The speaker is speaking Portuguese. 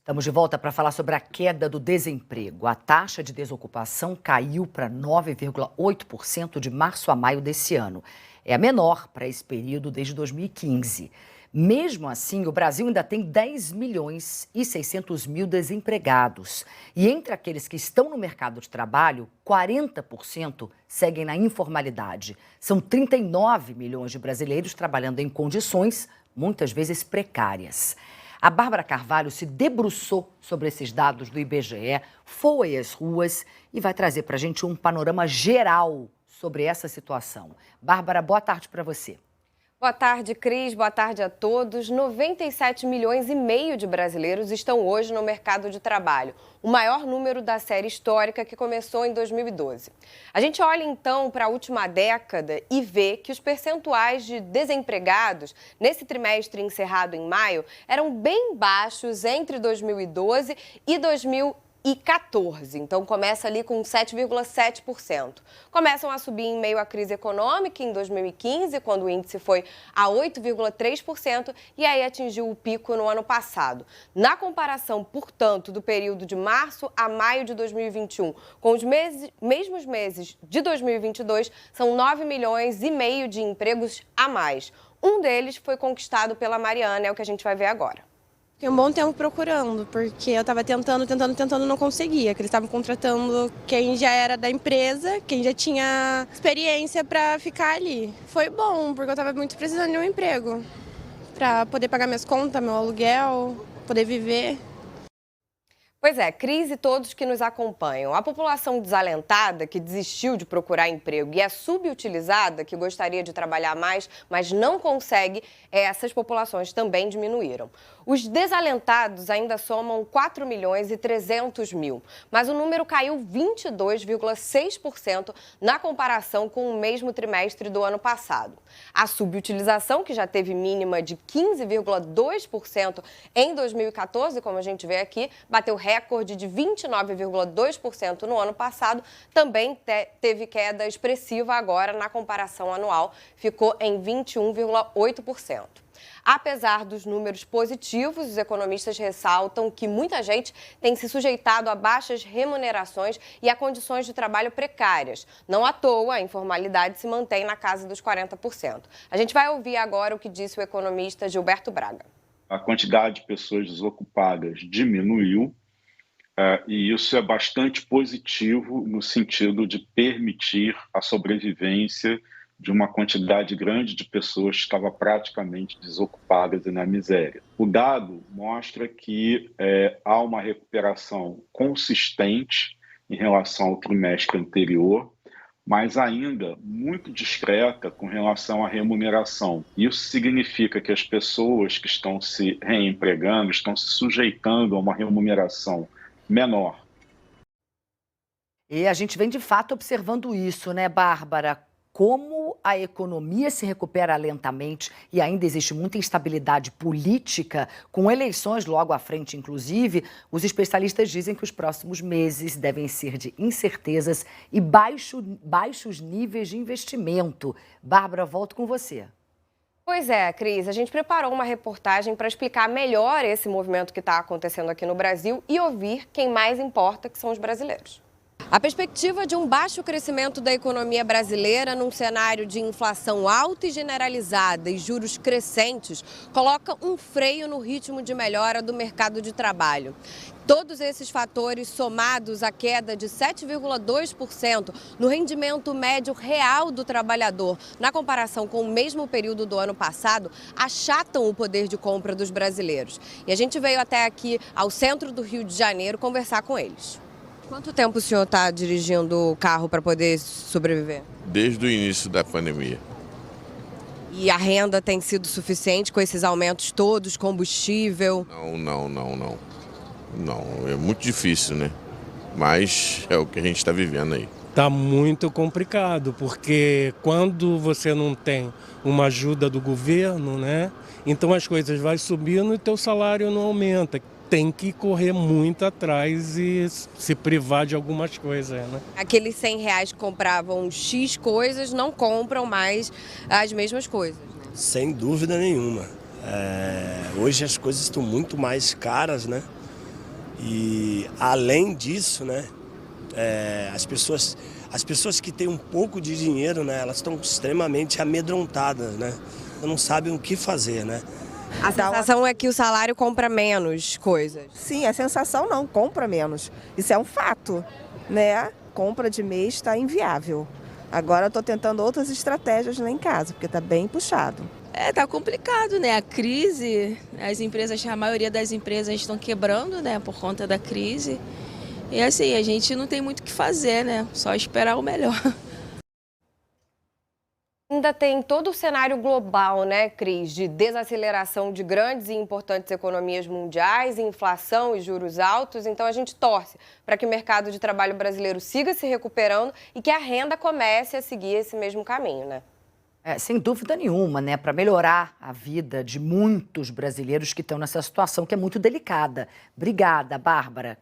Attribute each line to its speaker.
Speaker 1: Estamos de volta para falar sobre a queda do desemprego. A taxa de desocupação caiu para 9,8% de março a maio desse ano. É a menor para esse período desde 2015. Mesmo assim, o Brasil ainda tem 10 milhões e 600 mil desempregados. E entre aqueles que estão no mercado de trabalho, 40% seguem na informalidade. São 39 milhões de brasileiros trabalhando em condições, muitas vezes precárias. A Bárbara Carvalho se debruçou sobre esses dados do IBGE, foi às ruas e vai trazer para a gente um panorama geral sobre essa situação. Bárbara, boa tarde para você.
Speaker 2: Boa tarde, Cris. Boa tarde a todos. 97 milhões e meio de brasileiros estão hoje no mercado de trabalho, o maior número da série histórica que começou em 2012. A gente olha então para a última década e vê que os percentuais de desempregados nesse trimestre encerrado em maio eram bem baixos entre 2012 e 2014. Então começa ali com 7,7%. Começam a subir em meio à crise econômica em 2015, quando o índice foi a 8,3% e aí atingiu o pico no ano passado. Na comparação, portanto, do período de março a maio de 2021 com os mesmos meses de 2022, são 9 milhões e meio de empregos a mais. Um deles foi conquistado pela Mariana, é o que a gente vai ver agora.
Speaker 3: Fiquei um bom tempo procurando, porque eu estava tentando, não conseguia. Que eles estavam contratando quem já era da empresa, quem já tinha experiência para ficar ali. Foi bom, porque eu estava muito precisando de um emprego, para poder pagar minhas contas, meu aluguel, poder viver.
Speaker 2: Pois é, Cris e todos que nos acompanham. A população desalentada, que desistiu de procurar emprego, e a subutilizada, que gostaria de trabalhar mais, mas não consegue, essas populações também diminuíram. Os desalentados ainda somam 4 milhões e 300 mil, mas o número caiu 22,6% na comparação com o mesmo trimestre do ano passado. A subutilização, que já teve mínima de 15,2% em 2014, como a gente vê aqui, bateu recorde de 29,2% no ano passado, também teve queda expressiva agora na comparação anual, ficou em 21,8%. Apesar dos números positivos, os economistas ressaltam que muita gente tem se sujeitado a baixas remunerações e a condições de trabalho precárias. Não à toa, a informalidade se mantém na casa dos 40%. A gente vai ouvir agora o que disse o economista Gilberto Braga.
Speaker 4: A quantidade de pessoas desocupadas diminuiu, e isso é bastante positivo no sentido de permitir a sobrevivência de uma quantidade grande de pessoas que estavam praticamente desocupadas e na miséria. O dado mostra que há uma recuperação consistente em relação ao trimestre anterior, mas ainda muito discreta com relação à remuneração. Isso significa que as pessoas que estão se reempregando estão se sujeitando a uma remuneração menor.
Speaker 1: E a gente vem de fato observando isso, né, Bárbara? Como a economia se recupera lentamente e ainda existe muita instabilidade política, com eleições logo à frente, inclusive, os especialistas dizem que os próximos meses devem ser de incertezas e baixos níveis de investimento. Bárbara, volto com você.
Speaker 2: Pois é, Cris, a gente preparou uma reportagem para explicar melhor esse movimento que está acontecendo aqui no Brasil e ouvir quem mais importa, que são os brasileiros. A perspectiva de um baixo crescimento da economia brasileira num cenário de inflação alta e generalizada e juros crescentes coloca um freio no ritmo de melhora do mercado de trabalho. Todos esses fatores, somados à queda de 7,2% no rendimento médio real do trabalhador, na comparação com o mesmo período do ano passado, achatam o poder de compra dos brasileiros. E a gente veio até aqui ao centro do Rio de Janeiro conversar com eles. Quanto tempo o senhor está dirigindo o carro para poder sobreviver?
Speaker 5: Desde o início da pandemia.
Speaker 2: E a renda tem sido suficiente com esses aumentos todos, combustível?
Speaker 5: Não, é muito difícil, né? Mas é o que a gente está vivendo aí.
Speaker 6: Está muito complicado, porque quando você não tem uma ajuda do governo, né? Então as coisas vão subindo e teu salário não aumenta. Tem que correr muito atrás e se privar de algumas coisas, né?
Speaker 2: Aqueles R$100 que compravam X coisas não compram mais as mesmas coisas, né?
Speaker 7: Sem dúvida nenhuma. Hoje as coisas estão muito mais caras, né? E além disso, né, as pessoas que têm um pouco de dinheiro, né, elas estão extremamente amedrontadas, né? Não sabem o que fazer, né?
Speaker 2: A sensação é que o salário compra menos coisas.
Speaker 8: Sim, a sensação não, compra menos. Isso é um fato, né? Compra de mês está inviável. Agora eu estou tentando outras estratégias lá em casa, porque está bem puxado.
Speaker 9: Tá complicado, né? A crise, a maioria das empresas estão quebrando, né, por conta da crise. E assim, a gente não tem muito o que fazer, né? Só esperar o melhor.
Speaker 2: Ainda tem todo o cenário global, né, Cris, de desaceleração de grandes e importantes economias mundiais, inflação e juros altos. Então a gente torce para que o mercado de trabalho brasileiro siga se recuperando e que a renda comece a seguir esse mesmo caminho, né?
Speaker 1: Sem dúvida nenhuma, né? Para melhorar a vida de muitos brasileiros que estão nessa situação que é muito delicada. Obrigada, Bárbara.